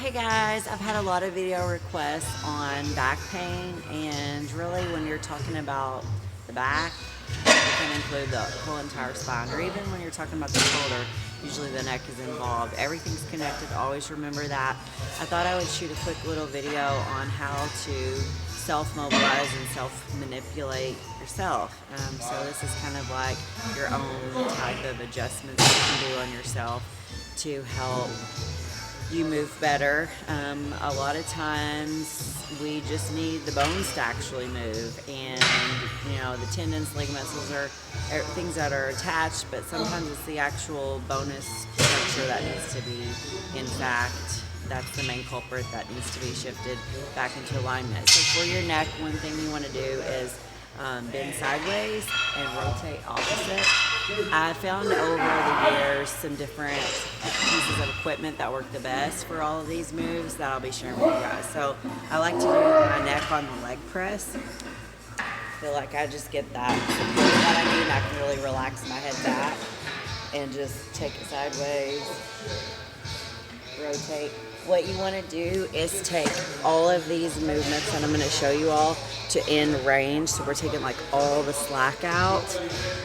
Okay guys, I've had a lot of video requests on back pain, and really when you're talking about the back, it can include the whole entire spine, or even when you're talking about the shoulder, usually the neck is involved. Everything's connected, always remember that. I thought I would shoot a quick little video on how to self-mobilize and self-manipulate yourself. So this is kind of like your own type of adjustments you can do on yourself to help you move better. A lot of times we just need the bones to actually move, and you know, the tendons, ligaments, those are things that are attached, but sometimes it's the actual bonus structure that needs to be, in fact, that's the main culprit that needs to be shifted back into alignment. So for your neck, one thing you want to do is bend sideways and rotate opposite. I found over the years some different pieces of equipment that work the best for all of these moves that I'll be sharing with you guys. So I like to do my neck on the leg press. I feel like I just get that support that I need, and I can really relax my head back and just take it sideways, rotate. What you want to do is take all of these movements that I'm going to show you all to end range. So we're taking like all the slack out.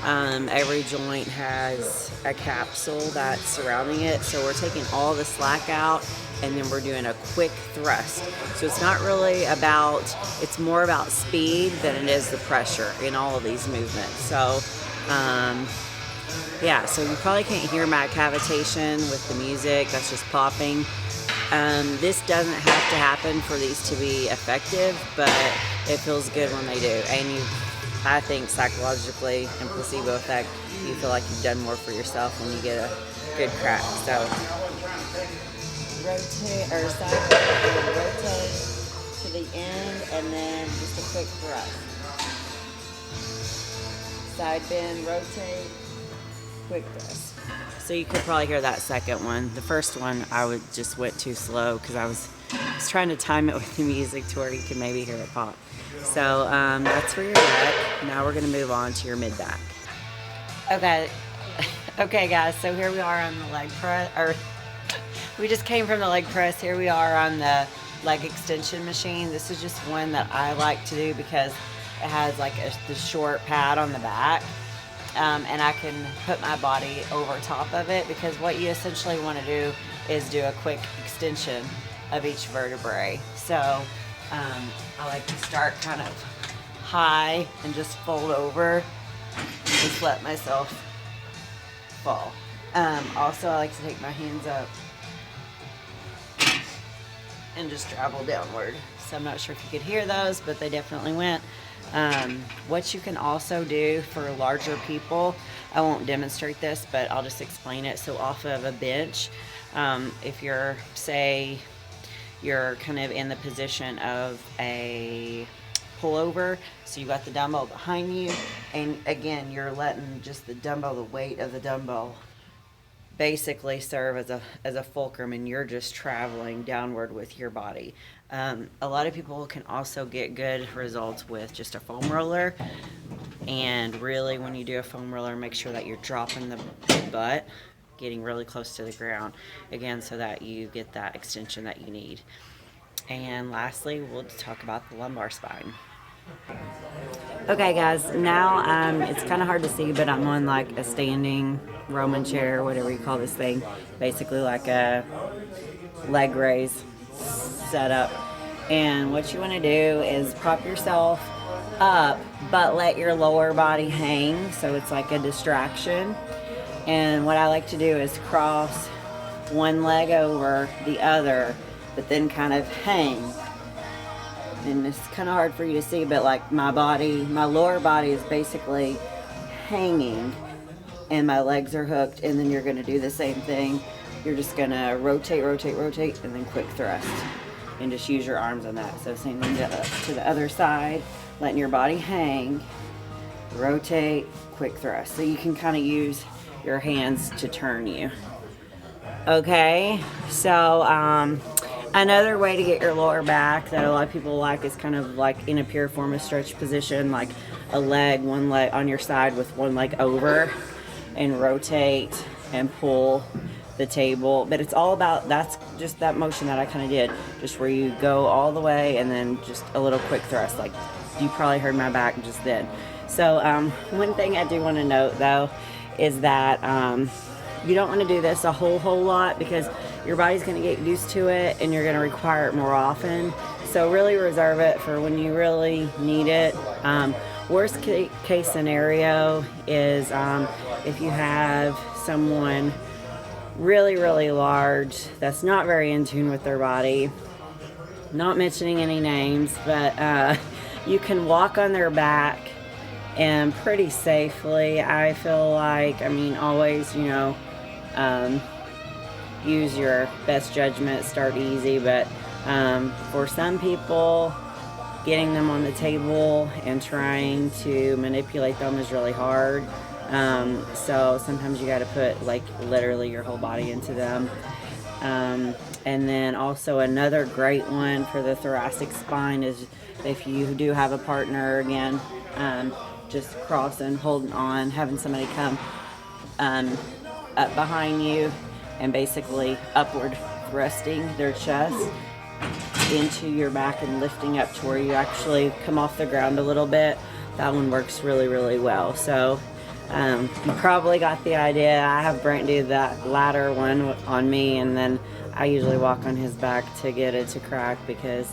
Every joint has a capsule that's surrounding it. So we're taking all the slack out, and then we're doing a quick thrust. So it's not really about, it's more about speed than it is the pressure in all of these movements. So yeah, so you probably can't hear my cavitation with the music, that's just popping. This doesn't have to happen for these to be effective, but it feels good when they do. And you, I think psychologically and placebo effect, you feel like you've done more for yourself when you get a good crack. So rotate, or side and rotate to the end, and then just a quick thrust. Side bend, rotate, quick thrust. So you could probably hear that second one. The first one I just went too slow because I was trying to time it with the music to where you can maybe hear it pop. So that's for your neck. Now we're gonna move on to your mid back. Okay guys, so here we are on the leg press, or we just came from the leg press. Here we are on the leg extension machine. This is just one that I like to do because it has like the short pad on the back. And I can put my body over top of it, because what you essentially want to do is do a quick extension of each vertebrae. So I like to start kind of high and just fold over and just let myself fall. Also, I like to take my hands up and just travel downward. So I'm not sure if you could hear those, but they definitely went. What you can also do for larger people, I won't demonstrate this, but I'll just explain it. So off of a bench, if you're, say, you're kind of in the position of a pullover, so you got the dumbbell behind you, and again, you're letting just the dumbbell, the weight of the dumbbell, basically serve as a fulcrum, and you're just traveling downward with your body. A lot of people can also get good results with just a foam roller, and really when you do a foam roller, make sure that you're dropping the butt, getting really close to the ground, again, so that you get that extension that you need. And lastly, we'll talk about the lumbar spine. Okay guys, now it's kind of hard to see, but I'm on like a standing Roman chair, whatever you call this thing, basically like a leg raise setup. And what you want to do is prop yourself up, but let your lower body hang, so it's like a distraction. And what I like to do is cross one leg over the other, but then kind of hang. And it's kind of hard for you to see, but like my lower body is basically hanging, and my legs are hooked, and then you're going to do the same thing. You're just going to rotate, rotate, rotate, and then quick thrust. And just use your arms on that. So same thing to the other side, letting your body hang, rotate, quick thrust. So you can kind of use your hands to turn you. Okay, so another way to get your lower back that a lot of people like is kind of like in a pure form of stretch position, like one leg on your side with one leg over, and rotate and pull the table. But it's all about, that's just that motion that I kind of did, just where you go all the way and then just a little quick thrust. Like you probably heard my back just then. So one thing I do want to note though is that you don't want to do this a whole lot, because your body's going to get used to it and you're going to require it more often. So really reserve it for when you really need it. Worst case scenario is if you have someone really large that's not very in tune with their body, not mentioning any names, but you can walk on their back and pretty safely, I feel like. I mean, always, you know, use your best judgment, start easy, but for some people, getting them on the table and trying to manipulate them is really hard. So sometimes you got to put like literally your whole body into them. And then also another great one for the thoracic spine is if you do have a partner, again, just crossing, holding on, having somebody come up behind you and basically upward thrusting their chest into your back and lifting up to where you actually come off the ground a little bit. That one works really well. So you probably got the idea. I have Brent do that latter one on me, and then I usually walk on his back to get it to crack because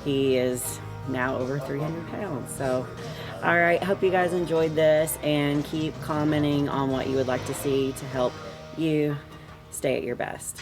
he is now over 300 pounds. So all right, hope you guys enjoyed this, and keep commenting on what you would like to see to help you stay at your best.